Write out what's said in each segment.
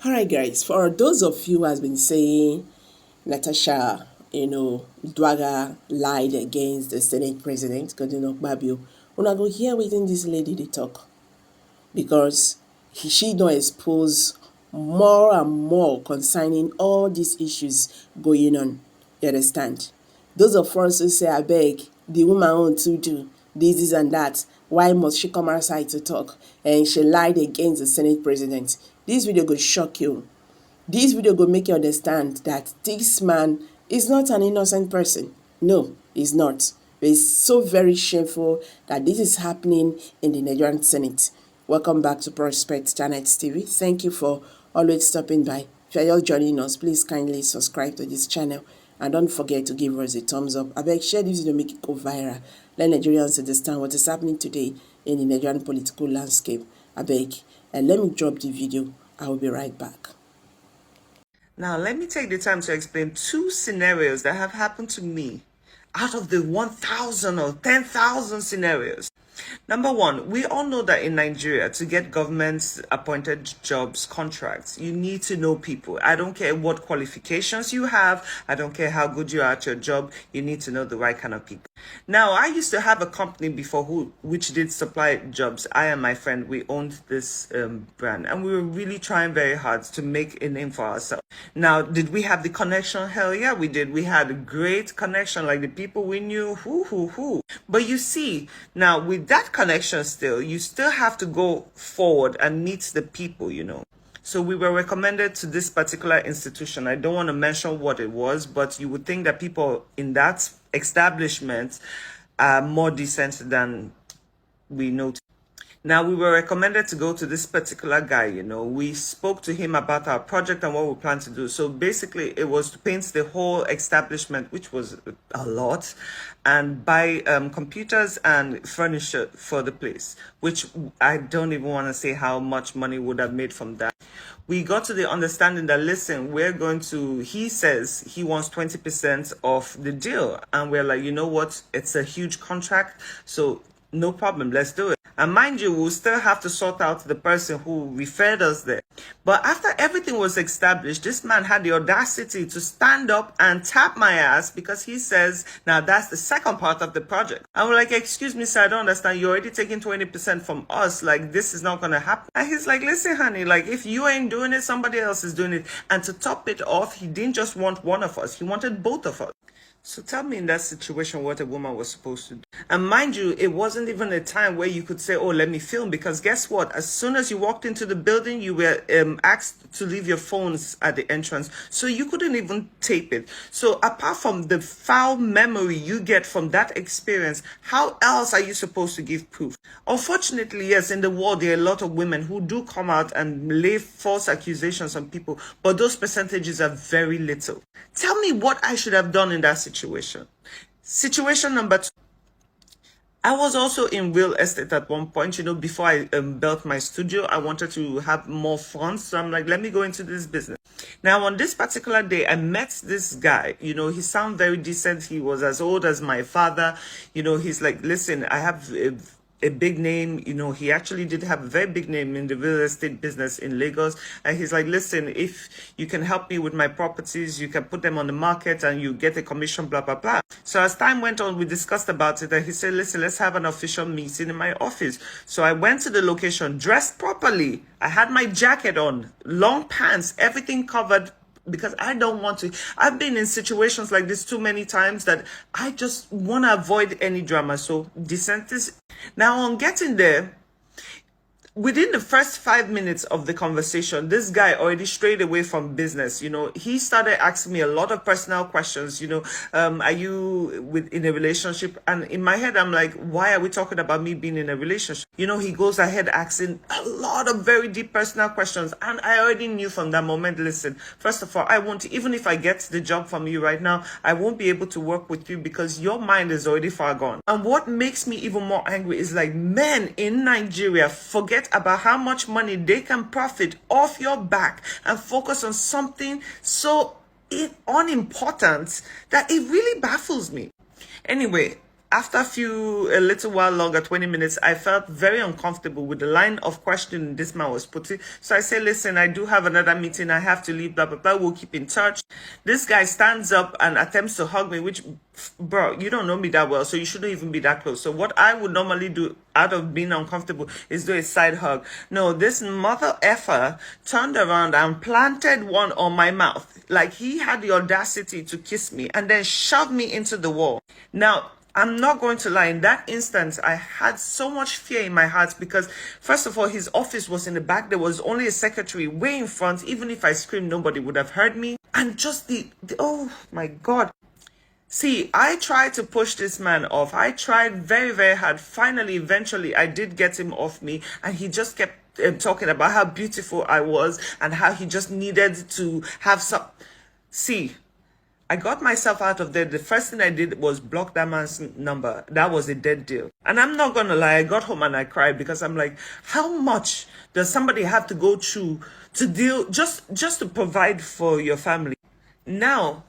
Alright guys, for those of you who has been saying Natasha, Dwaga lied against the Senate President, Akpbio, una go hear wetin this lady dey talk because she don't expose more and more concerning all these issues going on. You understand? Those of us who say, I beg, the woman own to do this and that. Why must she come outside to talk? And she lied against the Senate president. This video will shock you. This video will make you understand that this man is not an innocent person. No, he's not. It's so very shameful that this is happening in the Nigerian Senate. Welcome back to Prospect Janet TV. Thank you for always stopping by. If you're just joining us, please kindly subscribe to this channel and don't forget to give us a thumbs up. I beg, share this video, make it go viral. Let Nigerians understand what is happening today in the Nigerian political landscape. I beg, and let me drop the video. I will be right back. Now, let me take the time to explain two scenarios that have happened to me out of the 1,000 or 10,000 scenarios. Number one, we all know that in Nigeria, to get government-appointed jobs, contracts, you need to know people. I don't care what qualifications you have. I don't care how good you are at your job. You need to know the right kind of people. Now, I used to have a company before which did supply jobs. I and my friend, we owned this brand, and we were really trying very hard to make a name for ourselves. Now, did we have the connection? Hell yeah, we did. We had a great connection, like the people we knew, who. But you see, now with that connection still, you still have to go forward and meet the people, So we were recommended to this particular institution. I don't want to mention what it was, but you would think that people in that establishment are more decent than we know. Now, we were recommended to go to this particular guy, We spoke to him about our project and what we plan to do. So basically, it was to paint the whole establishment, which was a lot, and buy computers and furniture for the place, which I don't even want to say how much money would have made from that. We got to the understanding that, listen, he says he wants 20% of the deal. And we're like, you know what? It's a huge contract. So no problem, let's do it. And mind you, we'll still have to sort out the person who referred us there. But after everything was established, this man had the audacity to stand up and tap my ass because he says, now that's the second part of the project. And we're like, excuse me, sir, I don't understand. You're already taking 20% from us. Like, this is not going to happen. And he's like, listen, honey, like, if you ain't doing it, somebody else is doing it. And to top it off, he didn't just want one of us. He wanted both of us. So tell me in that situation what a woman was supposed to do. And mind you, it wasn't even a time where you could say, oh, let me film. Because guess what? As soon as you walked into the building, you were asked to leave your phones at the entrance. So you couldn't even tape it. So apart from the foul memory you get from that experience, how else are you supposed to give proof? Unfortunately, yes, in the world, there are a lot of women who do come out and lay false accusations on people. But those percentages are very little. Tell me what I should have done in that situation. Situation number two. I was also in real estate at one point, before I built my studio. I wanted to have more funds. So I'm like, let me go into this business. Now, on this particular day, I met this guy. He sounded very decent. He was as old as my father. He's like, listen, I have a big name. He actually did have a very big name in the real estate business in Lagos. And he's like, listen, if you can help me with my properties, you can put them on the market and you get a commission, blah, blah, blah. So as time went on, we discussed about it. And he said, listen, let's have an official meeting in my office. So I went to the location, dressed properly. I had my jacket on, long pants, everything covered, because I don't want to. I've been in situations like this too many times that I just want to avoid any drama. So decent is. Now, on getting there, within the first 5 minutes of the conversation, this guy already strayed away from business. He started asking me a lot of personal questions. Are you in a relationship? And in my head, I'm like, why are we talking about me being in a relationship? He goes ahead asking a lot of very deep personal questions. And I already knew from that moment, listen, first of all, I won't, even if I get the job from you right now, I won't be able to work with you because your mind is already far gone. And what makes me even more angry is like, men in Nigeria forget about how much money they can profit off your back and focus on something so unimportant that it really baffles me. Anyway, After a little while longer, 20 minutes, I felt very uncomfortable with the line of questioning this man was putting. So I say, listen, I do have another meeting. I have to leave, blah, blah, blah. We'll keep in touch. This guy stands up and attempts to hug me, which, bro, you don't know me that well, so you shouldn't even be that close. So what I would normally do out of being uncomfortable is do a side hug. No, this mother effer turned around and planted one on my mouth. Like he had the audacity to kiss me and then shoved me into the wall. Now, I'm not going to lie, in that instance, I had so much fear in my heart because, first of all, his office was in the back. There was only a secretary way in front. Even if I screamed, nobody would have heard me. And just oh my God. See, I tried to push this man off. I tried very, very hard. Finally, eventually, I did get him off me. And he just kept talking about how beautiful I was and how he just needed to have some... See, I got myself out of there. The first thing I did was block that man's number. That was a dead deal. And I'm not gonna lie, I got home and I cried because I'm like, how much does somebody have to go through to deal, just to provide for your family? Now,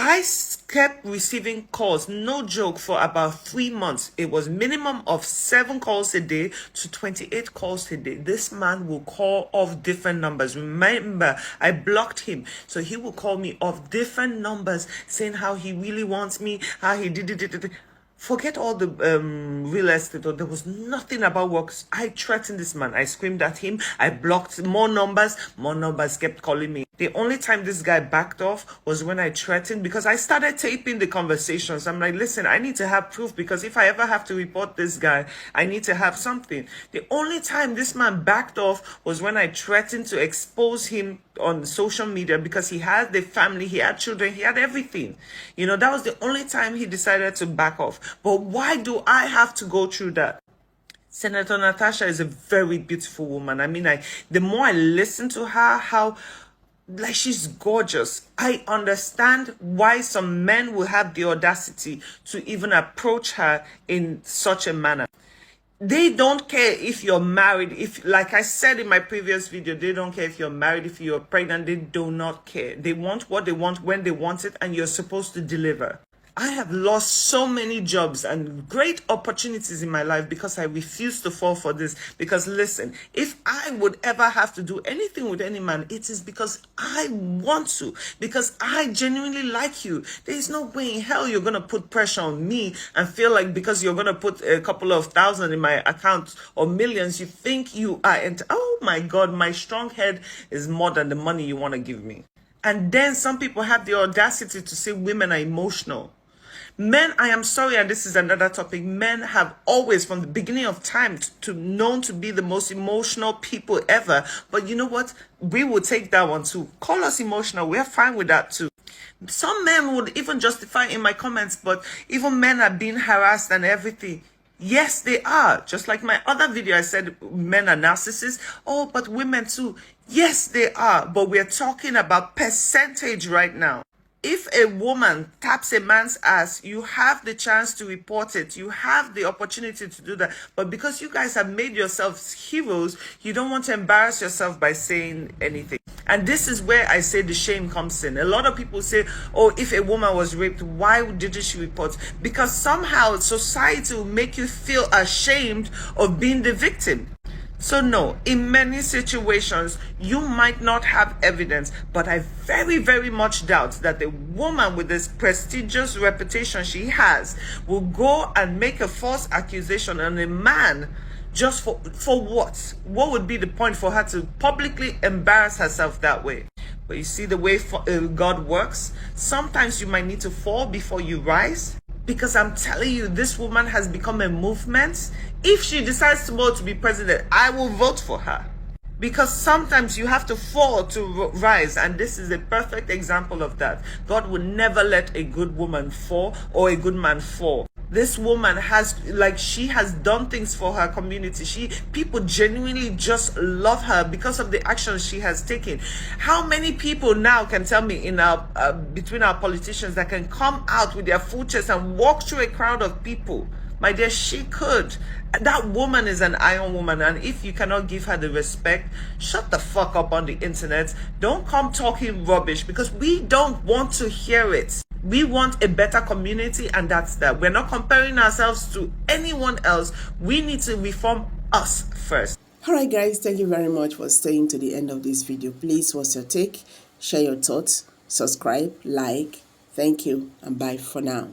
I kept receiving calls, no joke, for about 3 months. It was minimum of 7 calls a day to 28 calls a day. This man will call off different numbers. Remember, I blocked him. So he will call me off different numbers saying how he really wants me, how he did it. Forget all the real estate. There was nothing about work. I threatened this man. I screamed at him. I blocked more numbers. More numbers kept calling me. The only time this guy backed off was when I threatened, because I started taping the conversations. I'm like, listen, I need to have proof, because if I ever have to report this guy, I need to have something. The only time this man backed off was when I threatened to expose him on social media, because he had the family, he had children, he had everything. You know, that was the only time he decided to back off. But why do I have to go through that? Senator Natasha is a very beautiful woman. I mean, the more I listen to her, how like she's gorgeous. I understand why some men will have the audacity to even approach her in such a manner. They don't care if you're married. If, like I said in my previous video, they don't care if you're married, if you're pregnant. They do not care. They want what they want when they want it, and you're supposed to deliver. I have lost so many jobs and great opportunities in my life because I refuse to fall for this. Because listen, if I would ever have to do anything with any man, it is because I want to, because I genuinely like you. There is no way in hell you're going to put pressure on me and feel like because you're going to put a couple of thousand in my account or millions, you think you are. And oh my God, my strong head is more than the money you want to give me. And then some people have the audacity to say women are emotional. Men, I am sorry, and this is another topic, men have always, from the beginning of time, known to be the most emotional people ever. But you know what? We will take that one too. Call us emotional. We're fine with that too. Some men would even justify in my comments, but even men are being harassed and everything. Yes, they are. Just like my other video, I said men are narcissists. Oh, but women too. Yes, they are. But we're talking about percentage right now. If a woman taps a man's ass, you have the chance to report it. You have the opportunity to do that. But because you guys have made yourselves heroes, you don't want to embarrass yourself by saying anything. And this is where I say the shame comes in. A lot of people say, oh, if a woman was raped, why didn't she report? Because somehow society will make you feel ashamed of being the victim. So no, in many situations, you might not have evidence, but I very, very much doubt that a woman with this prestigious reputation she has will go and make a false accusation on a man just for what? What would be the point for her to publicly embarrass herself that way? But you see the way God works? Sometimes you might need to fall before you rise. Because I'm telling you, this woman has become a movement. If she decides tomorrow to be president, I will vote for her. Because sometimes you have to fall to rise. And this is a perfect example of that. God will never let a good woman fall or a good man fall. This woman has, like, she has done things for her community. People genuinely just love her because of the actions she has taken. How many people now can tell me in our between our politicians that can come out with their full chest and walk through a crowd of people? My dear, she could. That woman is an iron woman, and if you cannot give her the respect, shut the fuck up on the internet. Don't come talking rubbish, because we don't want to hear it. We want a better community, and that's that. We're not comparing ourselves to anyone else. We need to reform us first. Alright guys, thank you very much for staying to the end of this video. Please, what's your take? Share your thoughts, subscribe, like. Thank you, and bye for now.